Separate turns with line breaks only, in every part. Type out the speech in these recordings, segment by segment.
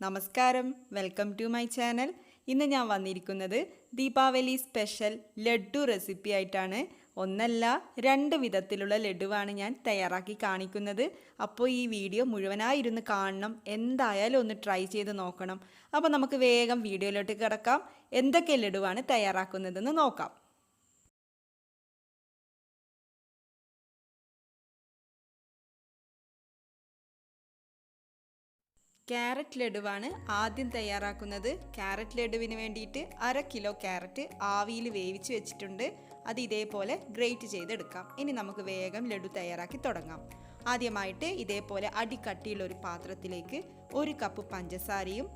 നമസ്കാരം, welcome to my channel. ഇന്ന് ഞാൻ വന്നിരിക്കുന്നത് ദീപാവലി സ്പെഷ്യൽ ലഡ്ഡു റെസിപ്പി ആയിട്ടാണ്. ഒന്നല്ല രണ്ട് വിധത്തിലുള്ള ലഡുവാണ് ഞാൻ തയ്യാറാക്കി കാണിക്കുന്നത്. അപ്പോൾ ഈ വീഡിയോ മുഴുവനായിരുന്ന് കാണണം, എന്തായാലും ഒന്ന് ട്രൈ ചെയ്ത് നോക്കണം. അപ്പോൾ നമുക്ക് വേഗം വീഡിയോയിലോട്ട് കിടക്കാം. എന്തൊക്കെ ലഡുവാണ് തയ്യാറാക്കുന്നതെന്ന് നോക്കാം. ക്യാരറ്റ് ലഡുവാണ് ആദ്യം തയ്യാറാക്കുന്നത്. ക്യാരറ്റ് ലഡുവിന് വേണ്ടിയിട്ട് 1/2 കിലോ ക്യാരറ്റ് ആവിയിൽ വേവിച്ച് വെച്ചിട്ടുണ്ട്. അത് ഇതേപോലെ ഗ്രേറ്റ് ചെയ്തെടുക്കാം. ഇനി നമുക്ക് വേഗം ലഡു തയ്യാറാക്കി തുടങ്ങാം. ആദ്യമായിട്ട് ഇതേപോലെ അടിക്കട്ടിയുള്ള ഒരു പാത്രത്തിലേക്ക് 1 കപ്പ് പഞ്ചസാരയും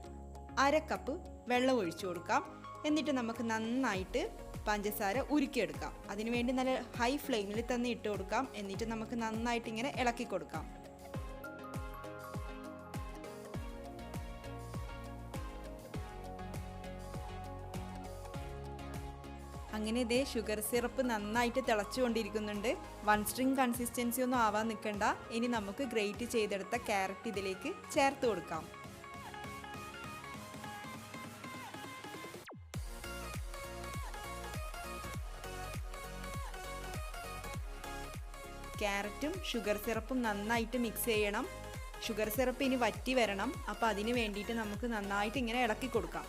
1/2 കപ്പ് വെള്ളം ഒഴിച്ചു കൊടുക്കാം. എന്നിട്ട് നമുക്ക് നന്നായിട്ട് പഞ്ചസാര ഉരുക്കിയെടുക്കാം. അതിനുവേണ്ടി നല്ല ഹൈ ഫ്ലെയിമിൽ തന്നെ ഇട്ട് കൊടുക്കാം. എന്നിട്ട് നമുക്ക് നന്നായിട്ട് ഇങ്ങനെ ഇളക്കി കൊടുക്കാം. അങ്ങനെ ഇതേ ഷുഗർ സിറപ്പ് നന്നായിട്ട് തിളച്ചുകൊണ്ടിരിക്കുന്നുണ്ട്. 1 സ്ട്രിങ് കൺസിസ്റ്റൻസി ഒന്നും ആവാൻ നിൽക്കണ്ട. ഇനി നമുക്ക് ഗ്രേറ്റ് ചെയ്തെടുത്ത ക്യാരറ്റ് ഇതിലേക്ക് ചേർത്ത് കൊടുക്കാം. ക്യാരറ്റും ഷുഗർ സിറപ്പും നന്നായിട്ട് മിക്സ് ചെയ്യണം. ഷുഗർ സിറപ്പ് ഇനി വറ്റി വരണം. അപ്പോൾ അതിന് വേണ്ടിയിട്ട് നമുക്ക് നന്നായിട്ട് ഇങ്ങനെ ഇളക്കി കൊടുക്കാം.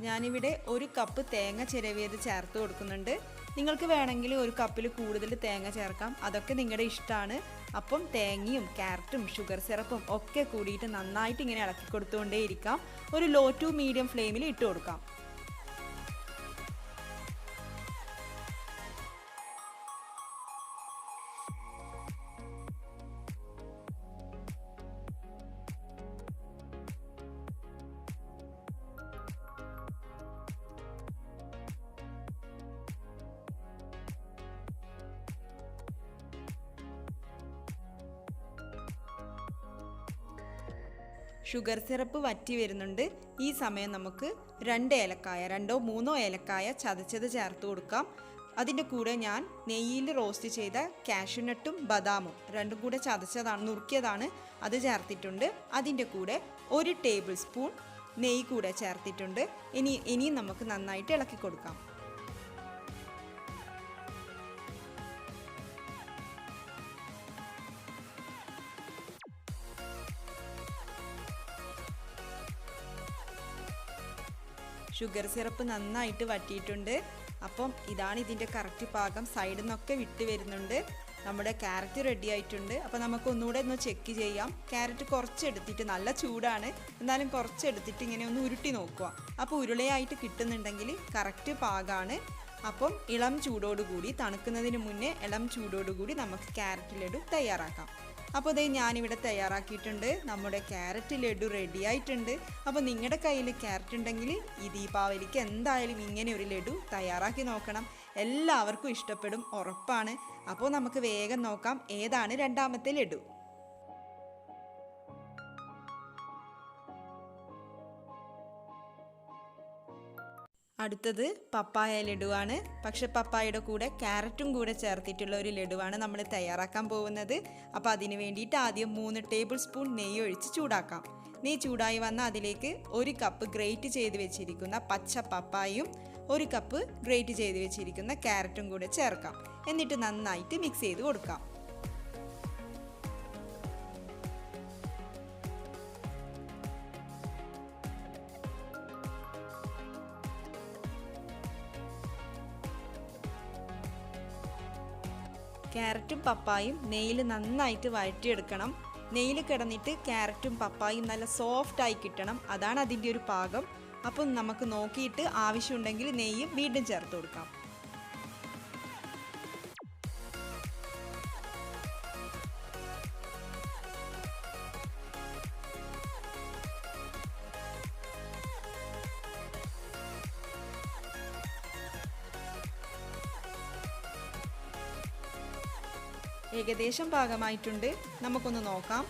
ഞാനിവിടെ 1 കപ്പ് തേങ്ങ ചിരവിയത് ചേർത്ത് കൊടുക്കുന്നുണ്ട്. നിങ്ങൾക്ക് വേണമെങ്കിൽ 1 കപ്പിൽ കൂടുതൽ തേങ്ങ ചേർക്കാം, അതൊക്കെ നിങ്ങളുടെ ഇഷ്ടമാണ്. അപ്പം തേങ്ങയും ക്യാരറ്റും ഷുഗർ സിറപ്പും ഒക്കെ കൂടിയിട്ട് നന്നായിട്ട് ഇങ്ങനെ ഇളക്കി കൊടുത്തുകൊണ്ടേയിരിക്കാം. ഒരു ലോ ടു മീഡിയം ഫ്ലെയിമിൽ ഇട്ട് കൊടുക്കാം. ഷുഗർ സിറപ്പ് വറ്റി വരുന്നുണ്ട്. ഈ സമയം നമുക്ക് 2 ഏലക്കായ, 2 3 ഏലക്കായ ചതച്ചത് ചേർത്ത് കൊടുക്കാം. അതിൻ്റെ കൂടെ ഞാൻ നെയ്യിൽ റോസ്റ്റ് ചെയ്ത കാഷ്യൂനട്ടും ബദാമും രണ്ടും കൂടെ ചതച്ചതാണ്, നുറുക്കിയതാണ്, അത് ചേർത്തിട്ടുണ്ട്. അതിൻ്റെ കൂടെ 1 ടേബിൾ സ്പൂൺ നെയ്യ് കൂടെ ചേർത്തിട്ടുണ്ട്. ഇനിയും നമുക്ക് നന്നായിട്ട് ഇളക്കി കൊടുക്കാം. ഷുഗർ സിറപ്പ് നന്നായിട്ട് വറ്റിയിട്ടുണ്ട്. അപ്പം ഇതാണ് ഇതിൻ്റെ കറക്റ്റ് പാകം. സൈഡിൽ നിന്നൊക്കെ വിട്ട് വരുന്നുണ്ട്. നമ്മുടെ ക്യാരറ്റ് റെഡി ആയിട്ടുണ്ട്. അപ്പോൾ നമുക്ക് ഒന്നുകൂടെ ഒന്ന് ചെക്ക് ചെയ്യാം. ക്യാരറ്റ് കുറച്ചെടുത്തിട്ട്, നല്ല ചൂടാണ്, എന്നാലും കുറച്ചെടുത്തിട്ട് ഇങ്ങനെ ഒന്ന് ഉരുട്ടി നോക്കുക. അപ്പോൾ ഉരുളയായിട്ട് കിട്ടുന്നുണ്ടെങ്കിൽ കറക്റ്റ് പാകമാണ്. അപ്പം ഇളം ചൂടോടുകൂടി, തണുക്കുന്നതിന് മുന്നേ ഇളം ചൂടോടുകൂടി നമുക്ക് ക്യാരറ്റ് ലഡു തയ്യാറാക്കാം. അപ്പോൾ ഇതേ ഞാനിവിടെ തയ്യാറാക്കിയിട്ടുണ്ട്. നമ്മുടെ ക്യാരറ്റ് ലഡു റെഡി ആയിട്ടുണ്ട്. അപ്പോൾ നിങ്ങളുടെ കയ്യിൽ ക്യാരറ്റ് ഉണ്ടെങ്കിൽ ഈ ദീപാവലിക്ക് എന്തായാലും ഇങ്ങനെ ഒരു ലഡു തയ്യാറാക്കി നോക്കണം. എല്ലാവർക്കും ഇഷ്ടപ്പെടും, ഉറപ്പാണ്. അപ്പോൾ നമുക്ക് വേഗം നോക്കാം ഏതാണ് രണ്ടാമത്തെ ലഡു. അടുത്തത് പപ്പായ ലഡുവാണ്. പക്ഷെ പപ്പായയുടെ കൂടെ ക്യാരറ്റും കൂടെ ചേർത്തിട്ടുള്ള ഒരു ലഡുവാണ് നമ്മൾ തയ്യാറാക്കാൻ പോകുന്നത്. അപ്പോൾ അതിന് വേണ്ടിയിട്ട് ആദ്യം 3 ടേബിൾ സ്പൂൺ നെയ്യ് ഒഴിച്ച് ചൂടാക്കാം. നെയ്യ് ചൂടായി വന്ന അതിലേക്ക് 1 കപ്പ് ഗ്രേറ്റ് ചെയ്ത് വെച്ചിരിക്കുന്ന പച്ച പപ്പായയും 1 കപ്പ് ഗ്രേറ്റ് ചെയ്ത് വെച്ചിരിക്കുന്ന ക്യാരറ്റും കൂടെ ചേർക്കാം. എന്നിട്ട് നന്നായിട്ട് മിക്സ് ചെയ്ത് കൊടുക്കാം. ക്യാരറ്റും പപ്പായും നെയ്യിൽ നന്നായിട്ട് വഴറ്റിയെടുക്കണം. നെയ്യിൽ കിടന്നിട്ട് ക്യാരറ്റും പപ്പായും നല്ല സോഫ്റ്റായി കിട്ടണം. അതാണ് അതിൻ്റെ ഒരു പാകം. അപ്പം നമുക്ക് നോക്കിയിട്ട് ആവശ്യമുണ്ടെങ്കിൽ നെയ്യും വീണ്ടും ചേർത്ത് കൊടുക്കാം. ഏകദേശം പാകമായിട്ടുണ്ട്. നമുക്കൊന്ന് നോക്കാം.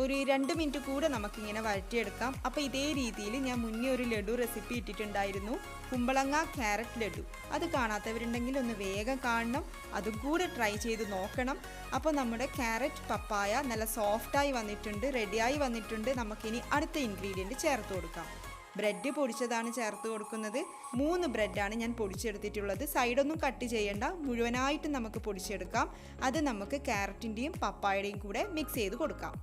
ഒരു 2 മിനിറ്റ് കൂടെ നമുക്കിങ്ങനെ വഴറ്റിയെടുക്കാം. അപ്പോൾ ഇതേ രീതിയിൽ ഞാൻ മുന്നേ ഒരു ലഡു റെസിപ്പി ഇട്ടിട്ടുണ്ടായിരുന്നു, കുമ്പളങ്ങ ക്യാരറ്റ് ലഡു. അത് കാണാത്തവരുണ്ടെങ്കിൽ ഒന്ന് വേഗം കാണണം, അതും കൂടെ ട്രൈ ചെയ്ത് നോക്കണം. അപ്പോൾ നമ്മുടെ ക്യാരറ്റ് പപ്പായ നല്ല സോഫ്റ്റായി വന്നിട്ടുണ്ട്, റെഡിയായി വന്നിട്ടുണ്ട്. നമുക്കിനി അടുത്ത ഇൻഗ്രീഡിയൻറ്റ് ചേർത്ത് കൊടുക്കാം. ബ്രെഡ് പൊടിച്ചതാണ് ചേർത്ത് കൊടുക്കുന്നത്. 3 ബ്രെഡാണ് ഞാൻ പൊടിച്ചെടുത്തിട്ടുള്ളത്. സൈഡൊന്നും കട്ട് ചെയ്യേണ്ട, മുഴുവനായിട്ട് നമുക്ക് പൊടിച്ചെടുക്കാം. അത് നമുക്ക് ക്യാരറ്റിൻ്റെയും പപ്പായയുടെയും കൂടെ മിക്സ് ചെയ്ത് കൊടുക്കാം.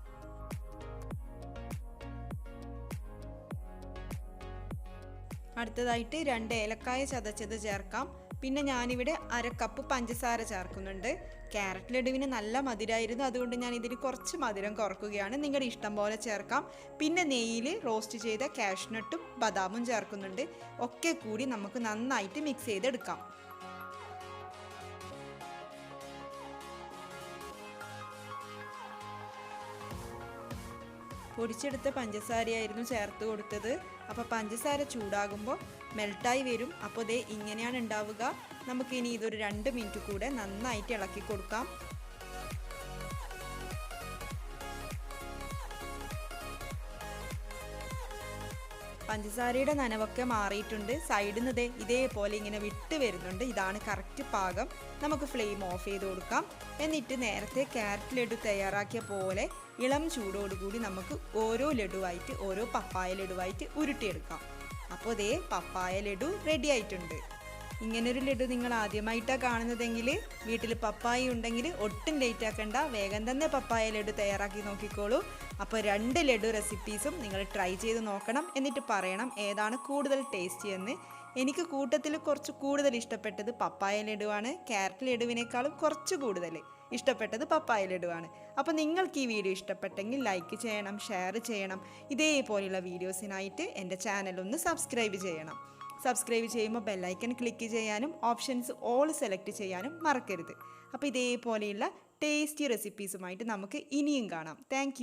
അടുത്തതായിട്ട് 2 ഏലക്കായ ചതച്ചത് ചേർക്കാം. പിന്നെ ഞാനിവിടെ 1/2 കപ്പ് പഞ്ചസാര ചേർക്കുന്നുണ്ട്. ക്യാരറ്റ് ലഡുവിന് നല്ല മധുരമായിരുന്നു, അതുകൊണ്ട് ഞാൻ ഇതിന് കുറച്ച് മധുരം കുറക്കുകയാണ്. നിങ്ങളുടെ ഇഷ്ടം പോലെ ചേർക്കാം. പിന്നെ നെയ്യിൽ റോസ്റ്റ് ചെയ്ത കാഷ്നട്ടും ബദാമും ചേർക്കുന്നുണ്ട്. ഒക്കെ കൂടി നമുക്ക് നന്നായിട്ട് മിക്സ് ചെയ്തെടുക്കാം. പൊടിച്ചെടുത്ത പഞ്ചസാരയായിരുന്നു ചേർത്ത് കൊടുത്തത്. അപ്പോൾ പഞ്ചസാര ചൂടാകുമ്പോൾ മെൽട്ടായി വരും. അപ്പോൾ ദേ ഇങ്ങനെയാണ് ഉണ്ടാവുക. നമുക്കിനി ഇതൊരു 2 മിനിറ്റ് കൂടെ നന്നായിട്ട് ഇളക്കി കൊടുക്കാം. പഞ്ചസാരയുടെ നനവൊക്കെ മാറിയിട്ടുണ്ട്. സൈഡിൽ നിന്ന് ഇതേപോലെ ഇങ്ങനെ വിട്ട് വരുന്നുണ്ട്. ഇതാണ് കറക്റ്റ് പാകം. നമുക്ക് ഫ്ലെയിം ഓഫ് ചെയ്ത് കൊടുക്കാം. എന്നിട്ട് നേരത്തെ ക്യാരറ്റ് ലഡു തയ്യാറാക്കിയ പോലെ ഇളം ചൂടോടുകൂടി നമുക്ക് ഓരോ ലഡുവായിട്ട്, ഓരോ പപ്പായ ലഡുവായിട്ട് ഉരുട്ടിയെടുക്കാം. അപ്പോൾ ദേ പപ്പായ ലഡു റെഡി ആയിട്ടുണ്ട്. ഇങ്ങനൊരു ലഡു നിങ്ങൾ ആദ്യമായിട്ടാണ് കാണുന്നതെങ്കിൽ വീട്ടിൽ പപ്പായ ഉണ്ടെങ്കിൽ ഒട്ടും ലേറ്റ് ആക്കണ്ട, വേഗം തന്നെ പപ്പായ ലഡു തയ്യാറാക്കി നോക്കിക്കോളൂ. അപ്പോൾ 2 ലഡു റെസിപ്പീസും നിങ്ങൾ ട്രൈ ചെയ്ത് നോക്കണം. എന്നിട്ട് പറയണം ഏതാണ് കൂടുതൽ ടേസ്റ്റി എന്ന്. എനിക്ക് കൂട്ടത്തിൽ കുറച്ച് കൂടുതൽ ഇഷ്ടപ്പെട്ടത് പപ്പായ ലഡുവാണ്. ക്യാരറ്റ് ലഡുവിനേക്കാളും കുറച്ച് കൂടുതൽ ഇഷ്ടപ്പെട്ടത് പപ്പായ ലഡുവാണ്. അപ്പോൾ നിങ്ങൾക്ക് ഈ വീഡിയോ ഇഷ്ടപ്പെട്ടെങ്കിൽ ലൈക്ക് ചെയ്യണം, ഷെയർ ചെയ്യണം. ഇതേപോലെയുള്ള വീഡിയോസിനായിട്ട് എൻ്റെ ചാനലൊന്ന് സബ്സ്ക്രൈബ് ചെയ്യണം. സബ്സ്ക്രൈബ് ചെയ്യുമ്പോൾ ബെല്ലൈക്കൺ ക്ലിക്ക് ചെയ്യാനും ഓപ്ഷൻസ് ഓൾ സെലക്ട് ചെയ്യാനും മറക്കരുത്. അപ്പോൾ ഇതേപോലെയുള്ള ടേസ്റ്റി റെസിപ്പീസുമായിട്ട് നമുക്ക് ഇനിയും കാണാം. താങ്ക്